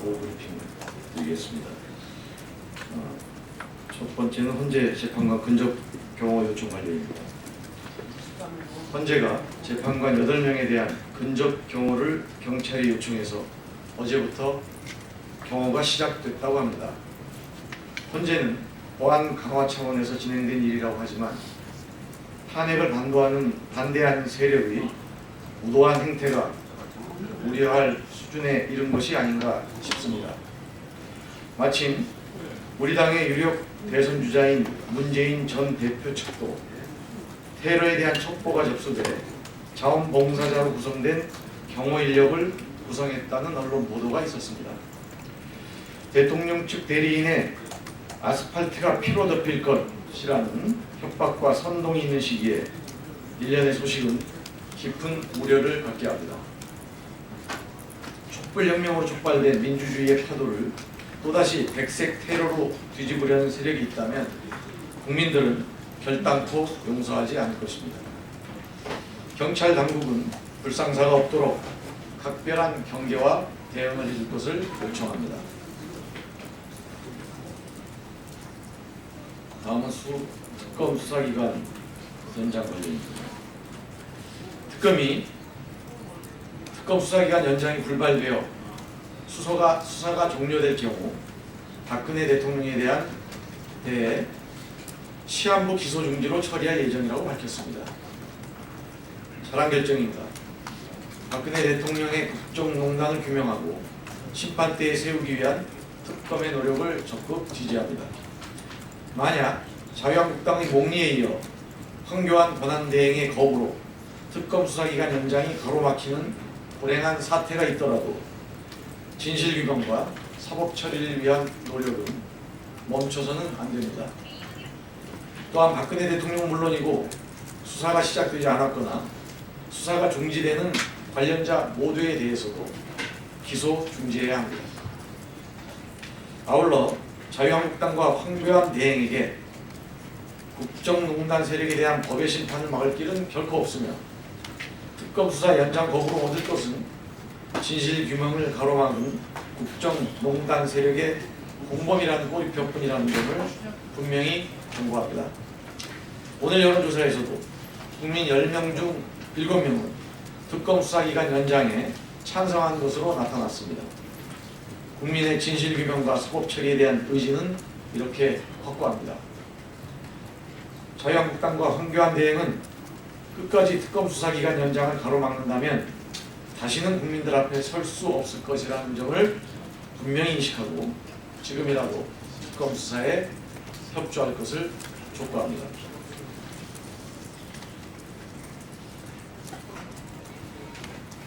오후 브리핑을 드리겠습니다. 첫 번째는 헌재 재판관 근접 경호 요청 관련입니다. 헌재가 재판관 8명에 대한 근접 경호를 경찰이 요청해서 어제부터 경호가 시작됐다고 합니다. 헌재는 보안 강화 차원에서 진행된 일이라고 하지만 탄핵을 반대하는 세력의 무도한 행태가 우려할 수준에 이른 것이 아닌가 싶습니다. 마침 우리 당의 유력 대선 주자인 문재인 전 대표 측도 테러에 대한 첩보가 접수돼 자원봉사자로 구성된 경호 인력을 구성했다는 언론 보도가 있었습니다. 대통령 측 대리인의 아스팔트가 피로 덮일 것이라는 협박과 선동이 있는 시기에 일련의 소식은 깊은 우려를 갖게 합니다. 촛불혁명으로 촉발된 민주주의의 파도를 또다시 백색 테러로 뒤집으려는 세력이 있다면 국민들은 결단코 용서하지 않을 것입니다. 경찰 당국은 불상사가 없도록 각별한 경계와 대응을 해줄 것을 요청합니다. 다음은 특검 수사기관 연장 관련입니다. 특검 수사기간 연장이 불발되어 수사가 종료될 경우 박근혜 대통령에 대해 시한부 기소 중지로 처리할 예정이라고 밝혔습니다. 잘한 결정입니다. 박근혜 대통령의 국정농단을 규명하고 심판대에 세우기 위한 특검의 노력을 적극 지지합니다. 만약 자유한국당의 목리에 이어 황교안 권한대행의 거부로 특검 수사기간 연장이 가로막히는 불행한 사태가 있더라도 진실규명과 사법처리를 위한 노력은 멈춰서는 안 됩니다. 또한 박근혜 대통령은 물론이고 수사가 시작되지 않았거나 수사가 중지되는 관련자 모두에 대해서도 기소 중지해야 합니다. 아울러 자유한국당과 황교안 대행에게 국정농단 세력에 대한 법의 심판을 막을 길은 결코 없으며 특검 수사 연장 거부로 얻을 것은 진실규명을 가로막은 국정농단 세력의 공범이라는 꼬리표뿐이라는 점을 분명히 경고합니다. 오늘 여론조사에서도 국민 10명 중 7명은 특검 수사기간 연장에 찬성한 것으로 나타났습니다. 국민의 진실규명과 사법처리에 대한 의지는 이렇게 확고합니다. 자유한국당과 황교안 대행은 끝까지 특검 수사기간 연장을 가로막는다면 다시는 국민들 앞에 설 수 없을 것이라는 점을 분명히 인식하고 지금이라도 특검 수사에 협조할 것을 촉구합니다.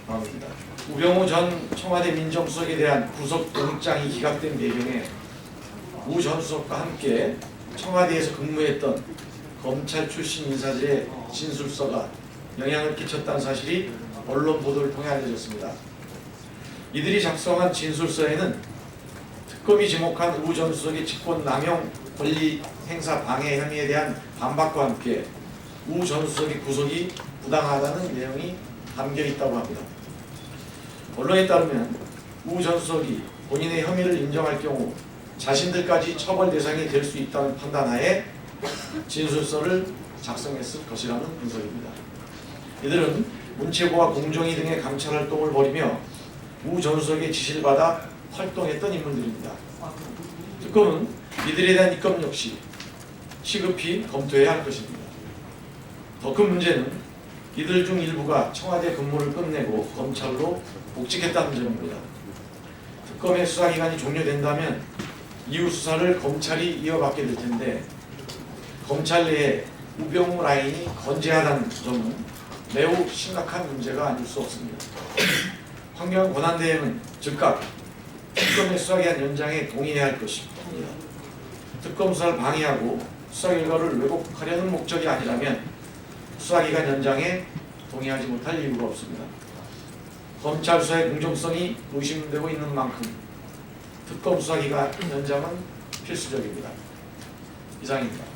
다음입니다. 우병우 전 청와대 민정수석에 대한 구속영장이 기각된 배경에 우 전 수석과 함께 청와대에서 근무했던 검찰 출신 인사들의 진술서가 영향을 끼쳤다는 사실이 언론 보도를 통해 알려졌습니다. 이들이 작성한 진술서에는 특검이 지목한 우 전 수석의 직권 남용 권리 행사 방해 혐의에 대한 반박과 함께 우 전 수석의 구속이 부당하다는 내용이 담겨 있다고 합니다. 언론에 따르면 우 전 수석이 본인의 혐의를 인정할 경우 자신들까지 처벌 대상이 될 수 있다는 판단하에 진술서를 작성했을 것이라는 분석입니다. 이들은 문체부와 공정위 등의 감찰 활동을 벌이며 우 전 수석의 지시를 받아 활동했던 인물들입니다. 특검은 이들에 대한 입건 역시 시급히 검토해야 할 것입니다. 더 큰 문제는 이들 중 일부가 청와대 근무를 끝내고 검찰로 복직했다는 점입니다. 특검의 수사기간이 종료된다면 이후 수사를 검찰이 이어받게 될 텐데 검찰 내에 우병우 라인이 건재하다는 점은 매우 심각한 문제가 아닐 수 없습니다. 황교안 권한대행은 즉각 특검의 수사기간 연장에 동의해야 할 것입니다. 특검 수사를 방해하고 수사 결과를 왜곡하려는 목적이 아니라면 수사기간 연장에 동의하지 못할 이유가 없습니다. 검찰 수사의 공정성이 의심되고 있는 만큼 특검 수사기간 연장은 필수적입니다. 이상입니다.